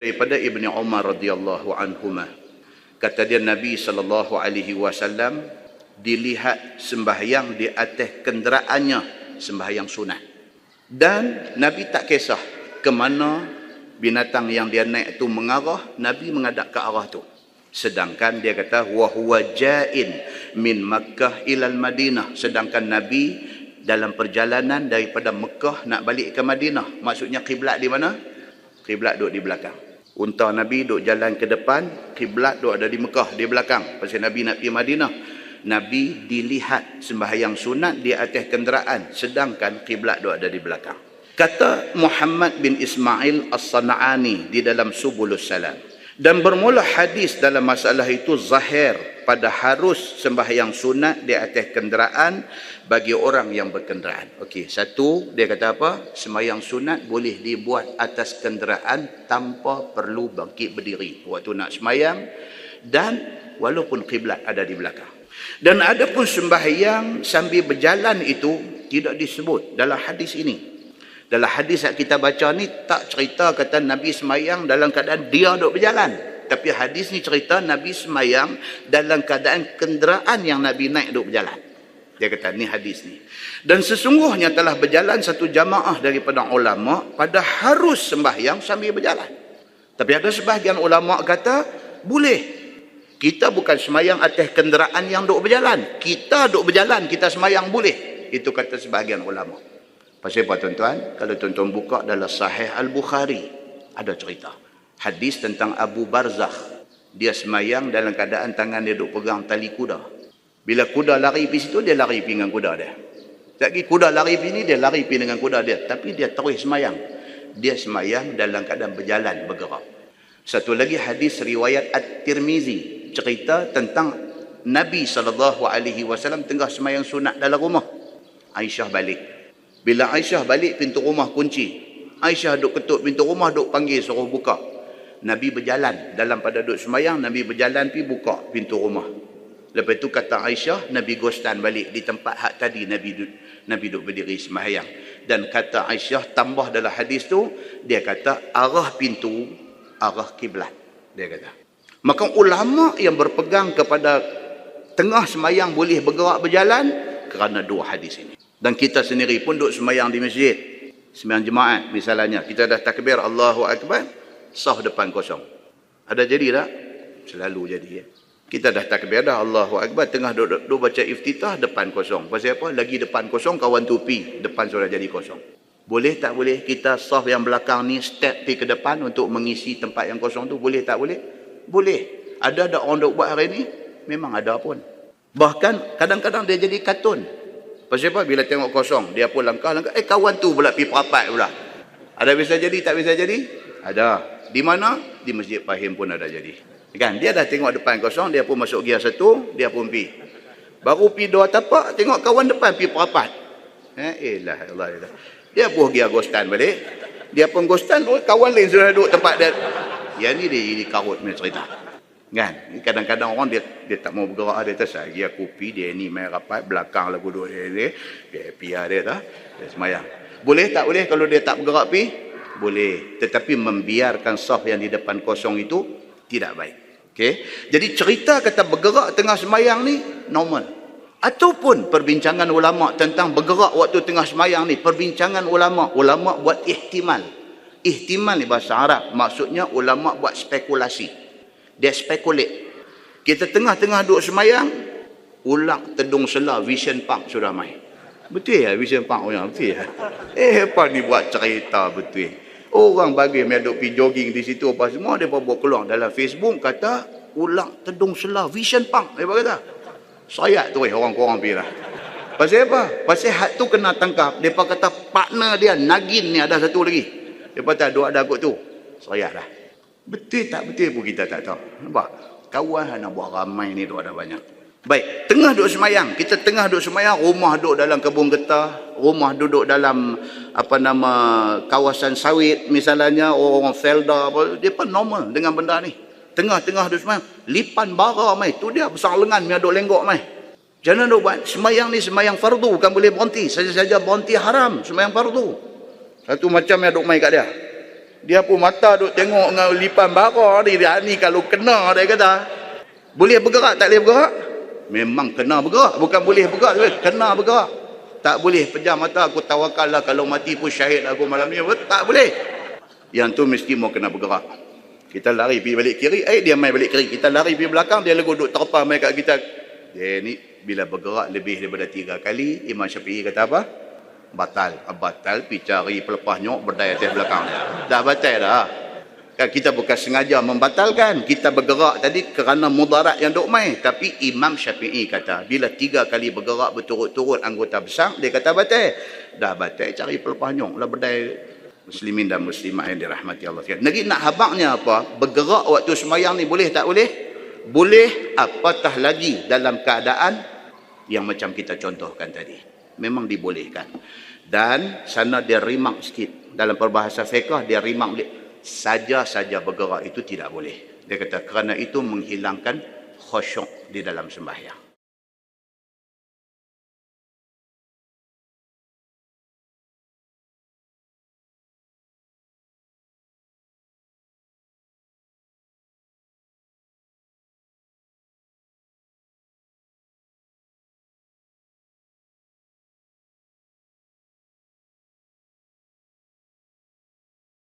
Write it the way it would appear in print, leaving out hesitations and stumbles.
Daripada Ibni Umar radhiyallahu anhuma, kata dia Nabi SAW dilihat sembahyang di atas kenderaannya, sembahyang sunat. Dan Nabi tak kisah ke mana binatang yang dia naik tu mengarah, Nabi menghadap ke arah tu. Sedangkan dia kata wa huwa ja'in min Makkah ilal Madinah, sedangkan Nabi dalam perjalanan daripada Mekah nak balik ke Madinah. Maksudnya kiblat di mana? Kiblat duduk di belakang. Unta Nabi duduk jalan ke depan, kiblat duduk ada di Mekah di belakang. Pasal Nabi nak pergi Madinah, Nabi dilihat sembahyang sunat di atas kenderaan, sedangkan kiblat duduk ada di belakang. Kata Muhammad bin Ismail As-Sana'ani di dalam Subulus Salam, dan bermula hadis dalam masalah itu zahir pada harus sembahyang sunat di atas kenderaan bagi orang yang berkenderaan. Okey, satu dia kata apa? Sembahyang sunat boleh dibuat atas kenderaan tanpa perlu bangkit berdiri waktu nak sembahyang, dan walaupun kiblat ada di belakang. Dan ada pun sembahyang sambil berjalan itu tidak disebut dalam hadis ini. Dalam hadis yang kita baca ni tak cerita kata Nabi semayang dalam keadaan dia duduk berjalan. Tapi hadis ni cerita Nabi semayang dalam keadaan kenderaan yang Nabi naik duduk berjalan. Dia kata ni hadis ni. Dan sesungguhnya telah berjalan satu jamaah daripada ulama pada harus sembahyang sambil berjalan. Tapi ada sebahagian ulama kata boleh. Kita bukan semayang atas kenderaan yang duduk berjalan. Kita duduk berjalan, kita semayang boleh. Itu kata sebahagian ulama. Pasal apa tuan-tuan? Kalau tuan-tuan buka dalam Sahih Al-Bukhari, ada cerita. Hadis tentang Abu Barzakh. Dia semayang dalam keadaan tangan dia duk pegang tali kuda. Bila kuda lari pergi situ, dia lari pergi dengan kuda dia. Lagi kuda lari pergi ni, dia lari pergi dengan kuda dia. Tapi dia terus semayang. Dia semayang dalam keadaan berjalan, bergerak. Satu lagi hadis riwayat At-Tirmizi. Cerita tentang Nabi SAW tengah semayang sunat dalam rumah. Aisyah balik. Bila Aisyah balik, pintu rumah kunci. Aisyah duk ketuk pintu rumah, duk panggil suruh buka. Nabi berjalan. Dalam pada duk semayang, Nabi berjalan pergi buka pintu rumah. Lepas tu kata Aisyah, Nabi gostan balik di tempat hak tadi Nabi duk berdiri semayang. Dan kata Aisyah, tambah dalam hadis tu, dia kata arah pintu, arah kiblat. Dia kata. Maka ulama yang berpegang kepada tengah semayang boleh bergerak berjalan kerana dua hadis ini. Dan kita sendiri pun duduk semayang di masjid, semayang jemaat misalnya, kita dah takbir Allahu Akbar, saf depan kosong. Ada jadi tak? Selalu jadi ya. Kita dah takbir dah Allahu Akbar, tengah duduk baca iftitah, depan kosong. Pasal apa? Lagi depan kosong, kawan tupi, depan sudah jadi kosong. Boleh tak boleh kita saf yang belakang ni step pergi ke depan untuk mengisi tempat yang kosong tu? Boleh tak boleh? Boleh. Ada orang duk buat hari ni? Memang ada pun. Bahkan kadang-kadang dia jadi kartun. Pasal apa? Bila tengok kosong, dia pun langkah. Kawan tu pula pergi perapat pula. Ada bisa jadi, tak bisa jadi? Ada. Di mana? Di Masjid Fahim pun ada jadi. Kan? Dia dah tengok depan kosong, dia pun masuk gear satu, dia pun pergi. Baru pergi dua tapak, tengok kawan depan pergi perapat. Allah. Dia pun gear ghostan balik. Dia pun ghostan, kawan lain sudah duduk tempat dia. Yang ni dia karut punya cerita. Kan? Kadang-kadang orang dia tak mau bergerak, dia tersagi aku pi dia ni main rapat belakang lagu dua dia piar dia dah dia semayang. Boleh tak boleh kalau dia tak bergerak pi? Boleh, tetapi membiarkan saf yang di depan kosong itu tidak baik. Okey. Jadi cerita kata bergerak tengah semayang ni normal. Ataupun perbincangan ulama tentang bergerak waktu tengah semayang ni, perbincangan ulama buat ihtimal. Ihtimal ni bahasa Arab, maksudnya ulama buat spekulasi. Dia spekulate. Kita tengah-tengah duduk semayang, ulang tedung selah Vision Park sudah main. Betul ya Vision Park orang? Betul ya? Apa ni buat cerita betul. Orang bagi mereka duduk pergi jogging di situ apa semua, dia buat keluar dalam Facebook kata ulang tedung selah Vision Park. Dia kata. Sayat tu orang-orang pergi lah. Pasal apa? Pasal hak tu kena tangkap. Dia kata partner dia Nagin ni ada satu lagi. Dia kata dua ada kot tu. Sayat dah. Betul tak betul pun kita tak tahu. Nampak? Kawan nak buat ramai ni tu ada banyak. Baik, tengah duduk semayang. Kita tengah duduk semayang, rumah duduk dalam kebun getah, rumah duduk dalam kawasan sawit misalnya, orang felda apa, dia pun normal dengan benda ni. Tengah-tengah duduk semayang, lipan bara mai, tu dia besar lengan dia duduk lenggok mai. Jangan duk buat semayang ni semayang fardu, bukan boleh berhenti. Saja-saja berhenti haram, semayang fardu. Satu macam yang duk mai kat dia. Dia pun mata duk tengok dengan lipan bara ni kalau kena dia kata. Boleh bergerak tak boleh bergerak? Memang kena bergerak, bukan boleh bergerak, kena bergerak. Tak boleh pejam mata aku tawakal lah kalau mati pun syahid aku malam ni. Tak boleh. Yang tu mesti mau kena bergerak. Kita lari pergi balik kiri, dia main balik kiri. Kita lari pergi belakang, dia lagu duk terpam main kat kita. Dia ni bila bergerak lebih daripada 3 kali, Imam Syafi'i kata apa? Batal. Batal pergi cari pelepah nyok berdaya atas belakang dia. Dah batal dah. Kan kita bukan sengaja membatalkan. Kita bergerak tadi kerana mudarat yang duk main. Tapi Imam Syafi'i kata, bila 3 kali bergerak berturut-turut anggota besar, dia kata batal. Dah batal, cari pelepah nyok lah berdaya. Muslimin dan muslimat yang dirahmati Allah. Lagi nak habaknya apa? Bergerak waktu semayang ni boleh tak boleh? Boleh, apatah lagi dalam keadaan yang macam kita contohkan tadi. Memang dibolehkan. Dan sana dia rimak sikit. Dalam peribahasa fiqh dia rimak saja-saja bergerak itu tidak boleh. Dia kata kerana itu menghilangkan khusyuk di dalam sembahyang.